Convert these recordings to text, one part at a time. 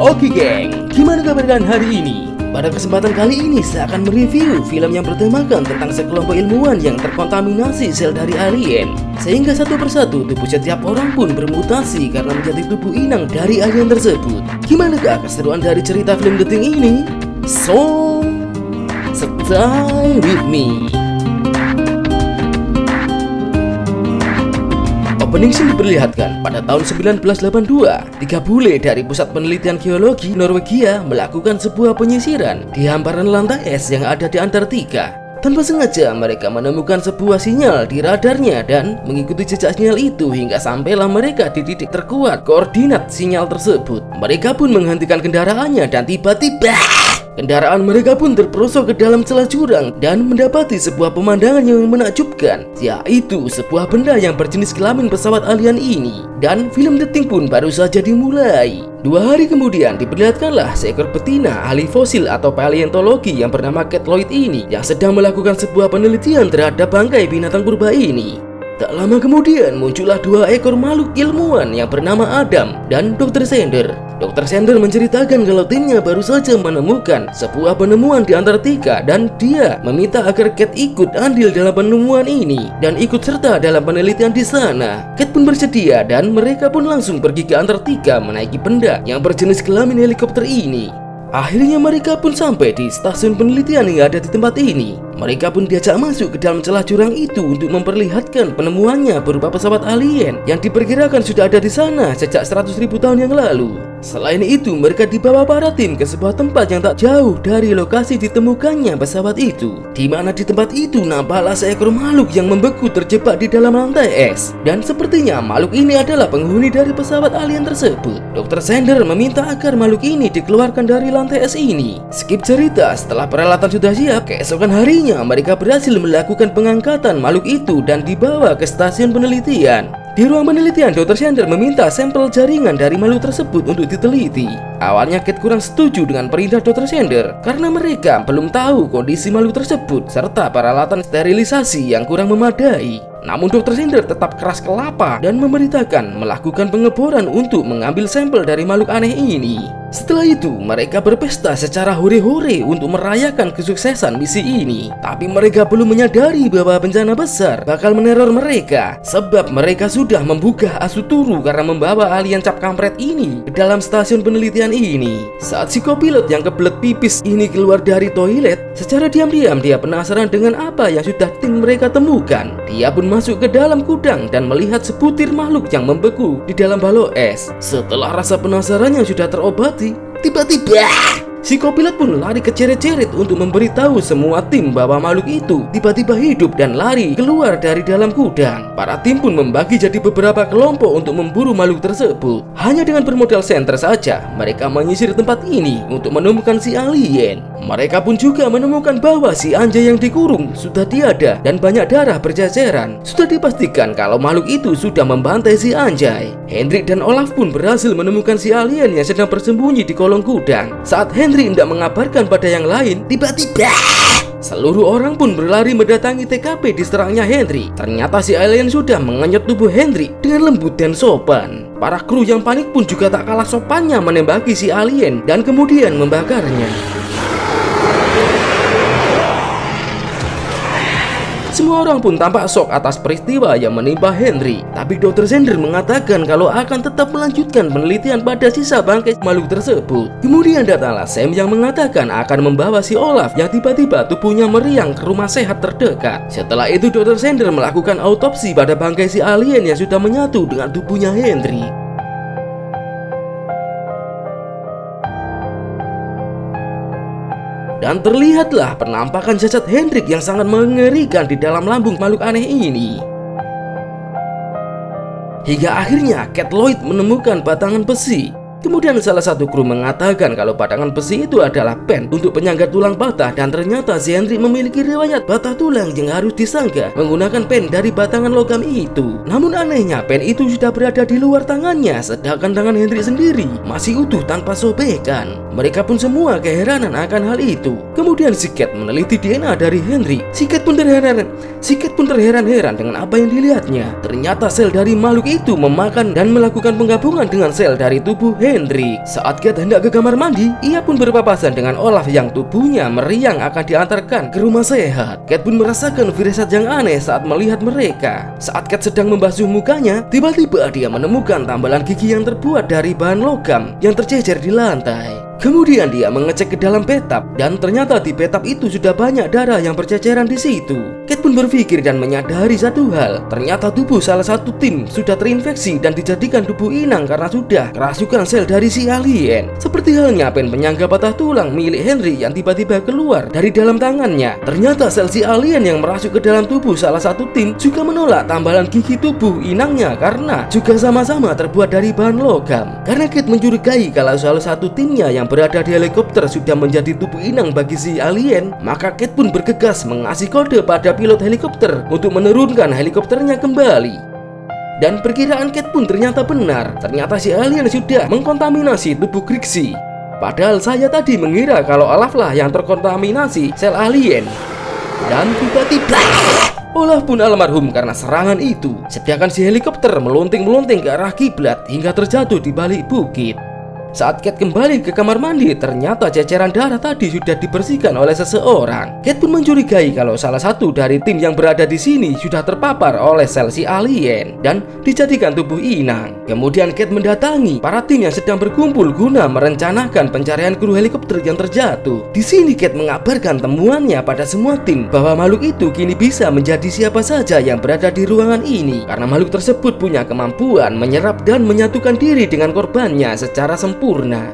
Oke geng, gimana kabar kalian hari ini? Pada kesempatan kali ini saya akan mereview film yang bertemakan tentang sekelompok ilmuwan yang terkontaminasi sel dari alien, sehingga satu persatu tubuh setiap orang pun bermutasi karena menjadi tubuh inang dari alien tersebut. Gimanakah keseruan dari cerita film The Thing ini? So, stay with me. Opening scene diperlihatkan pada tahun 1982, 3 bule dari Pusat Penelitian Geologi Norwegia melakukan sebuah penyisiran di hamparan lantai es yang ada di Antartika. Tanpa sengaja mereka menemukan sebuah sinyal di radarnya dan mengikuti jejak sinyal itu hingga sampailah mereka di titik terkuat koordinat sinyal tersebut. Mereka pun menghentikan kendaraannya dan tiba-tiba kendaraan mereka pun terperosok ke dalam celah jurang dan mendapati sebuah pemandangan yang menakjubkan, yaitu sebuah benda yang berjenis kelamin pesawat alien ini. Dan film The Thing pun baru saja dimulai. 2 hari kemudian diperlihatkanlah seekor betina ahli fosil atau paleontologi yang bernama Kate Lloyd ini yang sedang melakukan sebuah penelitian terhadap bangkai binatang purba ini. Tak lama kemudian muncullah 2 ekor makhluk ilmuwan yang bernama Adam dan Dr. Sander. Dr. Sander menceritakan kalau timnya baru saja menemukan sebuah penemuan di Antartika dan dia meminta agar Kate ikut andil dalam penemuan ini dan ikut serta dalam penelitian di sana. Kate pun bersedia dan mereka pun langsung pergi ke Antartika menaiki benda yang berjenis kelamin helikopter ini. Akhirnya mereka pun sampai di stasiun penelitian yang ada di tempat ini. Mereka pun diajak masuk ke dalam celah jurang itu untuk memperlihatkan penemuannya berupa pesawat alien yang diperkirakan sudah ada di sana sejak 100.000 tahun yang lalu. Selain itu, mereka dibawa para tim ke sebuah tempat yang tak jauh dari lokasi ditemukannya pesawat itu, di mana di tempat itu nampaklah seekor makhluk yang membeku terjebak di dalam lantai es. Dan sepertinya makhluk ini adalah penghuni dari pesawat alien tersebut. Dr. Sander meminta agar makhluk ini dikeluarkan dari lantai es ini. Skip cerita, setelah peralatan sudah siap, keesokan harinya mereka berhasil melakukan pengangkatan makhluk itu dan dibawa ke stasiun penelitian. Di ruang penelitian, Dr. Sander meminta sampel jaringan dari makhluk tersebut untuk diteliti. Awalnya Kate kurang setuju dengan perintah Dr. Sander karena mereka belum tahu kondisi makhluk tersebut serta peralatan sterilisasi yang kurang memadai. Namun Dr. Sander tetap keras kelapa dan memerintahkan melakukan pengeboran untuk mengambil sampel dari makhluk aneh ini. Setelah itu mereka berpesta secara hore-hore untuk merayakan kesuksesan misi ini. Tapi mereka belum menyadari bahwa bencana besar bakal meneror mereka, sebab mereka sudah membuka Asuturu karena membawa alien cap kampret ini ke dalam stasiun penelitian ini. Saat si kopilot yang kebelet pipis ini keluar dari toilet, secara diam-diam dia penasaran dengan apa yang sudah tim mereka temukan. Dia pun masuk ke dalam gudang dan melihat sebutir makhluk yang membeku di dalam balok es. Setelah rasa penasarannya sudah terobati, tiba-tiba si kopilot pun lari ke ceret-ceret untuk memberitahu semua tim bahwa makhluk itu tiba-tiba hidup dan lari keluar dari dalam gudang. Para tim pun membagi jadi beberapa kelompok untuk memburu makhluk tersebut. Hanya dengan bermodal senter saja, mereka menyisir tempat ini untuk menemukan si alien. Mereka pun juga menemukan bahwa si anjay yang dikurung sudah tiada dan banyak darah berceceran. Sudah dipastikan kalau makhluk itu sudah membantai si anjay. Hendrik dan Olaf pun berhasil menemukan si alien yang sedang bersembunyi di kolong gudang. Saat Hendrik tidak mengabarkan pada yang lain, tiba-tiba seluruh orang pun berlari mendatangi TKP diserangnya Hendrik. Ternyata si alien sudah mengenyot tubuh Hendrik dengan lembut dan sopan. Para kru yang panik pun juga tak kalah sopannya menembaki si alien dan kemudian membakarnya. Semua Semua orang pun tampak shock atas peristiwa yang menimpa Henry. Tapi Dr. Zender mengatakan kalau akan tetap melanjutkan penelitian pada sisa bangkai makhluk tersebut. Kemudian datanglah Sam yang mengatakan akan membawa si Olaf yang tiba-tiba tubuhnya meriang ke rumah sehat terdekat. Setelah itu Dr. Zender melakukan autopsi pada bangkai si alien yang sudah menyatu dengan tubuhnya Henry. Dan terlihatlah penampakan jasad Hendrik yang sangat mengerikan di dalam lambung makhluk aneh ini. Hingga akhirnya Cat Lloyd menemukan batangan besi. Kemudian salah satu kru mengatakan kalau batangan besi itu adalah pen untuk penyangga tulang patah, dan ternyata si Henry memiliki riwayat patah tulang yang harus disangga menggunakan pen dari batangan logam itu. Namun anehnya pen itu sudah berada di luar tangannya, sedangkan tangan Henry sendiri masih utuh tanpa sobekan. Mereka pun semua keheranan akan hal itu. Kemudian si Cat meneliti DNA dari Henry. Si Cat pun terheran-heran dengan apa yang dilihatnya. Ternyata sel dari makhluk itu memakan dan melakukan penggabungan dengan sel dari tubuh Henry. Saat Cat hendak ke kamar mandi, ia pun berpapasan dengan Olaf yang tubuhnya meriang akan diantarkan ke rumah sehat. Cat pun merasakan firasat yang aneh saat melihat mereka. Saat Cat sedang membasuh mukanya, tiba-tiba dia menemukan tambalan gigi yang terbuat dari bahan logam yang tercecer di lantai. Kemudian dia mengecek ke dalam bathtub, dan ternyata di bathtub itu sudah banyak darah yang berceceran di situ. Cat pun berpikir dan menyadari satu hal. Ternyata tubuh salah satu tim sudah terinfeksi dan dijadikan tubuh inang karena sudah kerasukan sel dari si alien. Seperti halnya pen penyangga patah tulang milik Henry yang tiba-tiba keluar dari dalam tangannya. Ternyata sel si alien yang merasuk ke dalam tubuh salah satu tim juga menolak tambalan gigi tubuh inangnya karena juga sama-sama terbuat dari bahan logam. Karena Cat mencurigai kalau salah satu timnya yang berada di helikopter sudah menjadi tubuh inang bagi si alien, maka Cat pun bergegas mengasih kode pada pilot helikopter untuk menurunkan helikopternya kembali. Dan perkiraan Cat pun ternyata benar. Ternyata si alien sudah mengkontaminasi tubuh Grixie. Padahal saya tadi mengira kalau Olaf lah yang terkontaminasi sel alien. Dan tiba-tiba Olaf pun almarhum karena serangan itu. Sedangkan si helikopter melunting-melunting ke arah kiblat hingga terjatuh di balik bukit. Saat Cat kembali ke kamar mandi, ternyata ceceran darah tadi sudah dibersihkan oleh seseorang. Cat pun mencurigai kalau salah satu dari tim yang berada di sini sudah terpapar oleh sel si alien dan dijadikan tubuh inang. Kemudian Cat mendatangi para tim yang sedang berkumpul guna merencanakan pencarian kru helikopter yang terjatuh. Di sini Cat mengabarkan temuannya pada semua tim bahwa makhluk itu kini bisa menjadi siapa saja yang berada di ruangan ini, karena makhluk tersebut punya kemampuan menyerap dan menyatukan diri dengan korbannya secara sempurna.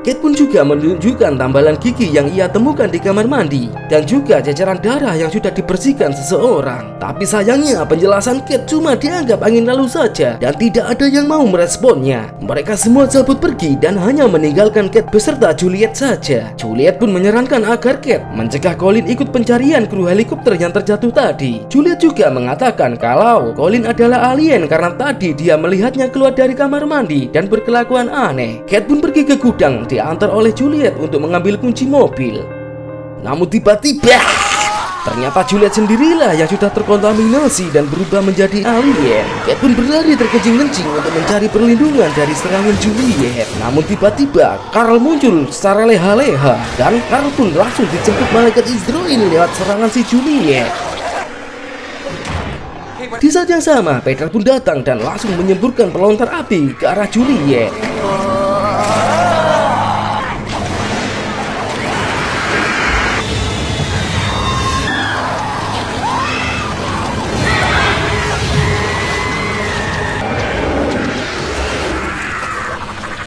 Cat pun juga menunjukkan tambalan gigi yang ia temukan di kamar mandi dan juga ceceran darah yang sudah dibersihkan seseorang. Tapi sayangnya penjelasan Cat cuma dianggap angin lalu saja dan tidak ada yang mau meresponnya. Mereka semua cabut pergi dan hanya meninggalkan Cat beserta Juliet saja. Juliet pun menyarankan agar Cat mencegah Colin ikut pencarian kru helikopter yang terjatuh tadi. Juliet juga mengatakan kalau Colin adalah alien karena tadi dia melihatnya keluar dari kamar mandi dan berkelakuan aneh. Cat pun pergi ke gudang diantar oleh Juliet untuk mengambil kunci mobil. Namun tiba-tiba ternyata Juliet sendirilah yang sudah terkontaminasi dan berubah menjadi alien. Cat pun berlari terkencing-kencing untuk mencari perlindungan dari serangan Juliet. Namun tiba-tiba Carl muncul secara leha-leha dan Carl pun langsung dijemput malaikat Israel lewat serangan si Juliet. Di saat yang sama, Peter pun datang dan langsung menyemburkan pelontar api ke arah Juliet.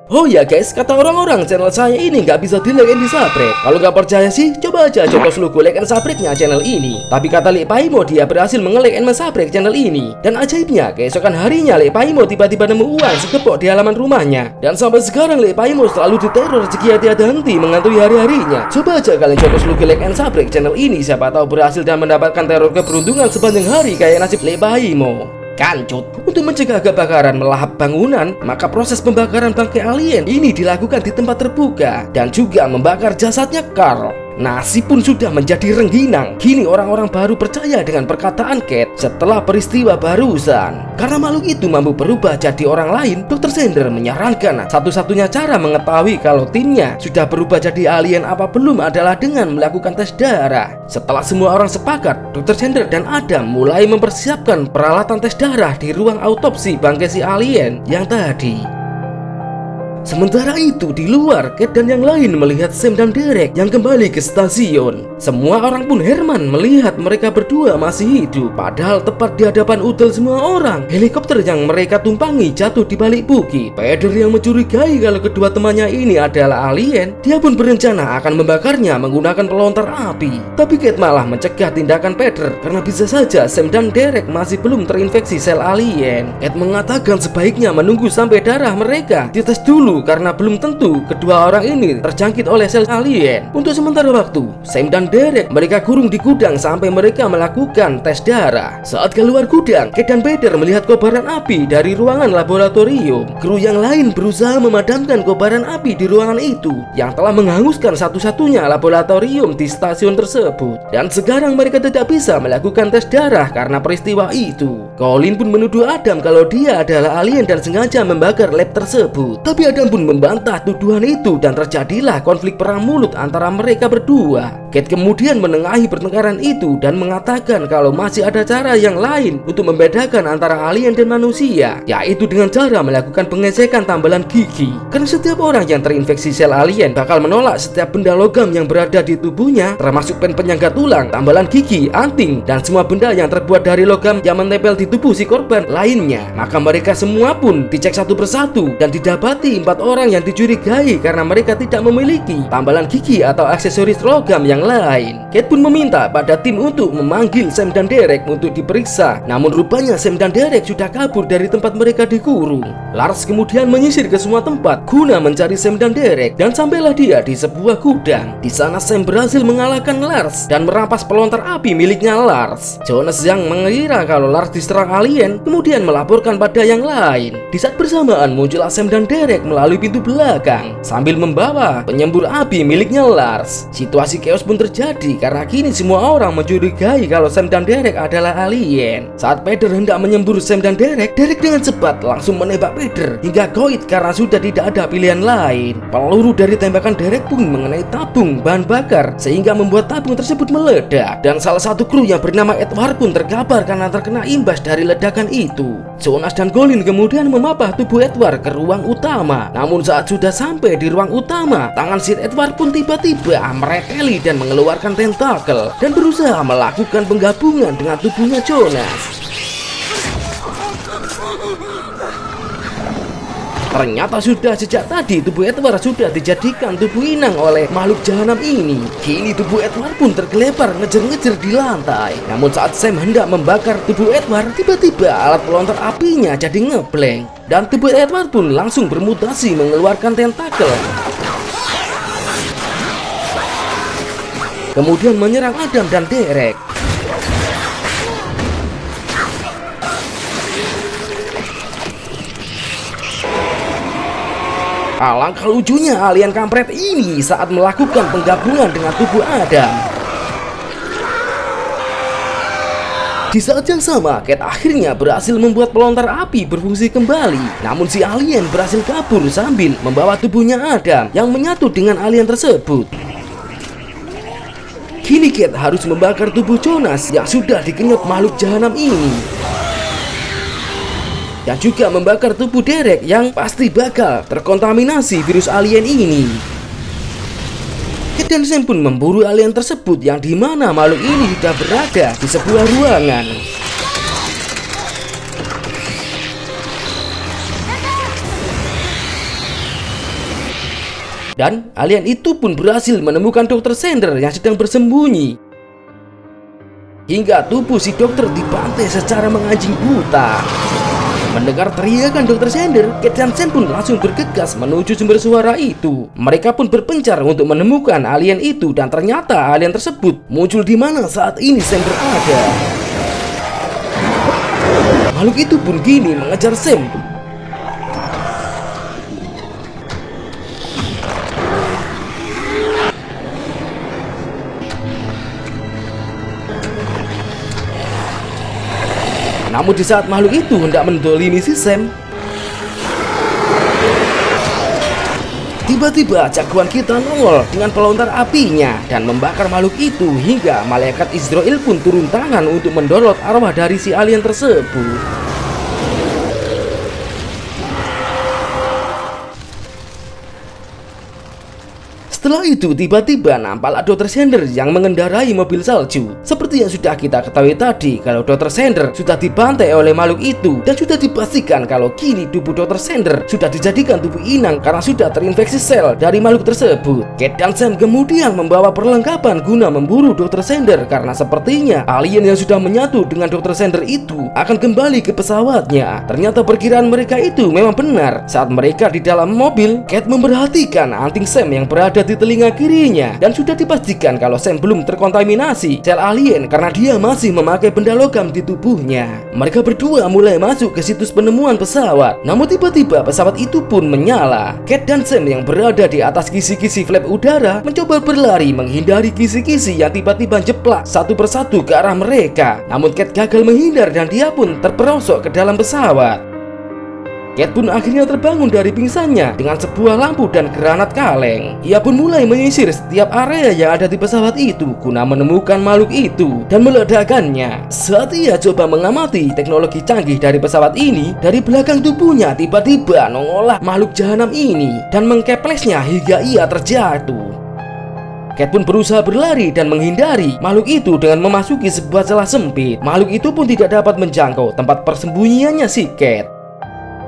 Oh ya guys, kata orang-orang channel saya ini nggak bisa di like and di subscribe. Kalau nggak percaya sih, coba aja coplos logo like and subscribe-nya channel ini. Tapi kata Lek Paimo, dia berhasil menge-like and subscribe channel ini. Dan ajaibnya, keesokan harinya Lek Paimo tiba-tiba nemu uang segepok di halaman rumahnya. Dan sampai sekarang Lek Paimo selalu diteror rezeki tiada henti menghantui hari-harinya. Coba aja kalian coplos logo like and subscribe channel ini, siapa tahu berhasil dan mendapatkan teror keberuntungan sepanjang hari kayak nasib Lek Paimo. Kancut. Untuk mencegah kebakaran melahap bangunan, maka proses pembakaran bangkai alien ini dilakukan di tempat terbuka dan juga membakar jasadnya Carl. Nasi pun sudah menjadi rengginang. Kini orang-orang baru percaya dengan perkataan Kate setelah peristiwa barusan. Karena makhluk itu mampu berubah jadi orang lain, Dr. Sender menyarankan satu-satunya cara mengetahui kalau timnya sudah berubah jadi alien apa belum adalah dengan melakukan tes darah. Setelah semua orang sepakat, Dr. Sender dan Adam mulai mempersiapkan peralatan tes darah di ruang autopsi bangkai si alien yang tadi. Sementara itu di luar, Kate dan yang lain melihat Sam dan Derek yang kembali ke stasiun. Semua orang pun Herman melihat mereka berdua masih hidup. Padahal tepat di hadapan udel semua orang, helikopter yang mereka tumpangi jatuh di balik bukit. Peter yang mencurigai kalau kedua temannya ini adalah alien, dia pun berencana akan membakarnya menggunakan pelontar api. Tapi Kate malah mencegah tindakan Peter karena bisa saja Sam dan Derek masih belum terinfeksi sel alien. Kate mengatakan sebaiknya menunggu sampai darah mereka dites dulu karena belum tentu kedua orang ini terjangkit oleh sel alien. Untuk sementara waktu, Sam dan Derek mereka kurung di gudang sampai mereka melakukan tes darah. Saat keluar gudang, Kate dan Peter melihat kobaran api dari ruangan laboratorium. Kru yang lain berusaha memadamkan kobaran api di ruangan itu yang telah menghanguskan satu-satunya laboratorium di stasiun tersebut. Dan sekarang mereka tidak bisa melakukan tes darah karena peristiwa itu. Colin pun menuduh Adam kalau dia adalah alien dan sengaja membakar lab tersebut. Tapi Adam pun membantah tuduhan itu dan terjadilah konflik perang mulut antara mereka berdua. Kate kemudian menengahi pertengkaran itu dan mengatakan kalau masih ada cara yang lain untuk membedakan antara alien dan manusia, yaitu dengan cara melakukan pengecekan tambalan gigi. Karena setiap orang yang terinfeksi sel alien bakal menolak setiap benda logam yang berada di tubuhnya, termasuk pen penyangga tulang, tambalan gigi, anting, dan semua benda yang terbuat dari logam yang menempel di tubuh si korban lainnya. Maka mereka semua pun dicek satu persatu dan didapati 4 orang yang dicurigai karena mereka tidak memiliki tambalan gigi atau aksesoris logam yang lain. Kate pun meminta pada tim untuk memanggil Sam dan Derek untuk diperiksa. Namun rupanya Sam dan Derek sudah kabur dari tempat mereka dikurung. Lars kemudian menyisir ke semua tempat guna mencari Sam dan Derek dan sampailah dia di sebuah gudang. Di sana Sam berhasil mengalahkan Lars dan merampas pelontar api miliknya Lars. Jonas yang mengira kalau Lars diserang alien kemudian melaporkan pada yang lain. Di saat bersamaan muncullah Sam dan Derek melalui pintu belakang sambil membawa penyembur api miliknya Lars. Situasi chaos pun terjadi karena kini semua orang mencurigai kalau Sam dan Derek adalah alien. Saat Peter hendak menyembur Sam dan Derek, Derek dengan cepat langsung menembak Peter hingga goit karena sudah tidak ada pilihan lain. Peluru dari tembakan Derek pun mengenai tabung bahan bakar sehingga membuat tabung tersebut meledak. Dan salah satu kru yang bernama Edward pun terkapar karena terkena imbas dari ledakan itu. Jonas dan Colin kemudian memapah tubuh Edward ke ruang utama. Namun saat sudah sampai di ruang utama, tangan Sir Edward pun tiba-tiba mereteli dan mengeluarkan tentakel dan berusaha melakukan penggabungan dengan tubuhnya Jonas. Ternyata sudah sejak tadi tubuh Edward sudah dijadikan tubuh inang oleh makhluk jahanam ini. Kini tubuh Edward pun tergelepar ngejer-ngejer di lantai. Namun saat Sam hendak membakar tubuh Edward, tiba-tiba alat pelontar apinya jadi ngeblank dan tubuh Edward pun langsung bermutasi mengeluarkan tentakel. Kemudian menyerang Adam dan Derek. Alangkah lucunya alien kampret ini saat melakukan penggabungan dengan tubuh Adam. Di saat yang sama, Kate akhirnya berhasil membuat pelontar api berfungsi kembali. Namun si alien berhasil kabur sambil membawa tubuhnya Adam yang menyatu dengan alien tersebut. Kini Kate harus membakar tubuh Jonas yang sudah dikenyot makhluk jahanam ini, dan juga membakar tubuh Derek yang pasti bakal terkontaminasi virus alien ini. Kate dan Sam pun memburu alien tersebut yang dimana makhluk ini sudah berada di sebuah ruangan. Dan alien itu pun berhasil menemukan Dr. Sender yang sedang bersembunyi. Hingga tubuh si dokter dibantai secara menganjing buta. Mendengar teriakan Dr. Sender, Kate dan Sam pun langsung bergegas menuju sumber suara itu. Mereka pun berpencar untuk menemukan alien itu dan ternyata alien tersebut muncul di mana saat ini Sam berada. Makhluk itu pun kini mengejar Sam. Namun di saat makhluk itu hendak mendolimi si Sam, tiba-tiba jagoan kita nongol dengan pelontar apinya dan membakar makhluk itu hingga malaikat Izrail pun turun tangan untuk mendorot arwah dari si alien tersebut. Setelah itu tiba-tiba nampaklah Dr. Sender yang mengendarai mobil salju. Seperti yang sudah kita ketahui tadi, kalau Dr. Sender sudah dibantai oleh makhluk itu dan sudah dipastikan kalau kini tubuh Dr. Sender sudah dijadikan tubuh inang karena sudah terinfeksi sel dari makhluk tersebut. Cat dan Sam kemudian membawa perlengkapan guna memburu Dr. Sender karena sepertinya alien yang sudah menyatu dengan Dr. Sender itu akan kembali ke pesawatnya. Ternyata perkiraan mereka itu memang benar. Saat mereka di dalam mobil, Cat memperhatikan anting Sam yang berada di telinga kirinya dan sudah dipastikan kalau Sam belum terkontaminasi sel alien karena dia masih memakai benda logam di tubuhnya. Mereka berdua mulai masuk ke situs penemuan pesawat. Namun tiba-tiba pesawat itu pun menyala. Cat dan Sam yang berada di atas kisi-kisi flap udara mencoba berlari menghindari kisi-kisi yang tiba-tiba jeplak satu persatu ke arah mereka. Namun Cat gagal menghindar dan dia pun terperosok ke dalam pesawat. Cat pun akhirnya terbangun dari pingsannya dengan sebuah lampu dan granat kaleng. Ia pun mulai menyisir setiap area yang ada di pesawat itu guna menemukan makhluk itu dan meledakkannya. Saat ia coba mengamati teknologi canggih dari pesawat ini, dari belakang tubuhnya tiba-tiba nongollah makhluk jahanam ini dan mengkeplesnya hingga ia terjatuh. Cat pun berusaha berlari dan menghindari makhluk itu dengan memasuki sebuah celah sempit. Makhluk itu pun tidak dapat menjangkau tempat persembunyiannya si Cat.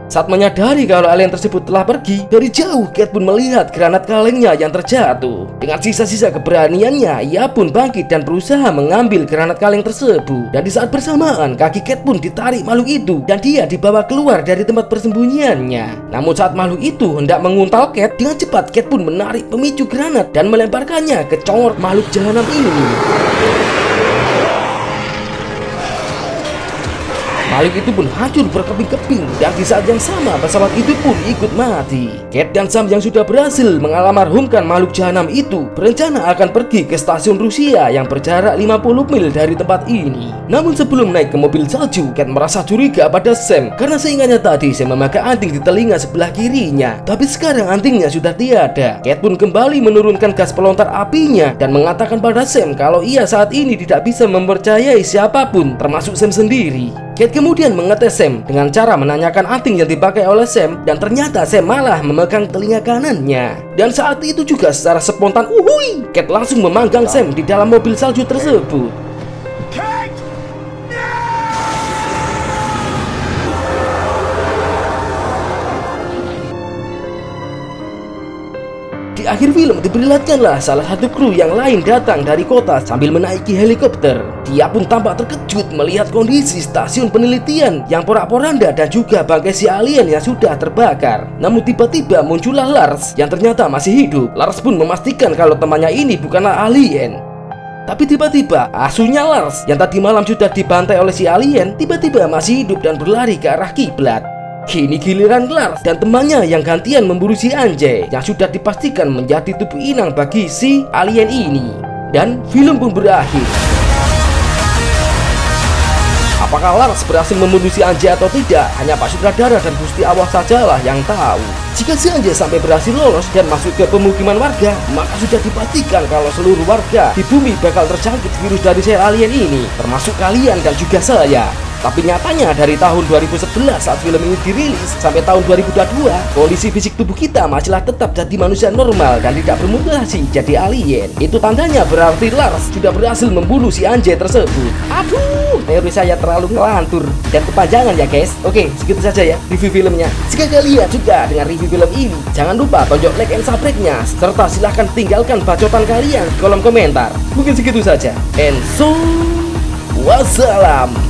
Saat menyadari kalau alien tersebut telah pergi, dari jauh Cat pun melihat granat kalengnya yang terjatuh. Dengan sisa-sisa keberaniannya, ia pun bangkit dan berusaha mengambil granat kaleng tersebut. Dan di saat bersamaan, kaki Cat pun ditarik makhluk itu dan dia dibawa keluar dari tempat persembunyiannya. Namun saat makhluk itu hendak menguntal Cat, dengan cepat Cat pun menarik pemicu granat dan melemparkannya ke congor makhluk jahanam ini. Makhluk itu pun hancur berkeping-keping dan di saat yang sama pesawat itu pun ikut mati. Cat dan Sam yang sudah berhasil mengamarhumkan makhluk jahanam itu berencana akan pergi ke stasiun Rusia yang berjarak 50 mil dari tempat ini. Namun sebelum naik ke mobil salju, Cat merasa curiga pada Sam karena seingatnya tadi Sam memakai anting di telinga sebelah kirinya, tapi sekarang antingnya sudah tiada. Cat pun kembali menurunkan gas pelontar apinya dan mengatakan pada Sam kalau ia saat ini tidak bisa mempercayai siapapun termasuk Sam sendiri. Cat kemudian mengetes Sam dengan cara menanyakan anting yang dipakai oleh Sam dan ternyata Sam malah memegang telinga kanannya. Dan saat itu juga secara spontan Cat langsung memanggang Sam di dalam mobil salju tersebut. Di akhir film diperlihatkanlah salah satu kru yang lain datang dari kota sambil menaiki helikopter. Dia pun tampak terkejut melihat kondisi stasiun penelitian yang porak-poranda dan juga bangkai si alien yang sudah terbakar. Namun tiba-tiba muncullah Lars yang ternyata masih hidup. Lars pun memastikan kalau temannya ini bukanlah alien. Tapi tiba-tiba asuhnya Lars yang tadi malam sudah dibantai oleh si alien tiba-tiba masih hidup dan berlari ke arah kiblat. Kini giliran Lars dan temannya yang gantian memburu si anjay yang sudah dipastikan menjadi tubuh inang bagi si alien ini. Dan film pun berakhir. Apakah Lars berhasil membunuh si anjay atau tidak, hanya Pak Sutradara dan Gusti Allah sajalah yang tahu. Jika si anjay sampai berhasil lolos dan masuk ke pemukiman warga, maka sudah dipastikan kalau seluruh warga di bumi bakal terjangkit virus dari sel alien ini, termasuk kalian dan juga saya. Tapi nyatanya dari tahun 2011 saat film ini dirilis sampai tahun 2022, kondisi fisik tubuh kita masihlah tetap jadi manusia normal dan tidak bermutasi jadi alien. Itu tandanya berarti Lars sudah berhasil membunuh si anjay tersebut. Aduh, teori saya terlalu ngelantur dan kepanjangan ya guys. Oke, segitu saja ya review filmnya. Jika kalian suka dengan review film ini, jangan lupa tonjok like and subscribe-nya, serta silahkan tinggalkan bacotan kalian di kolom komentar. Mungkin segitu saja. And so, wassalam.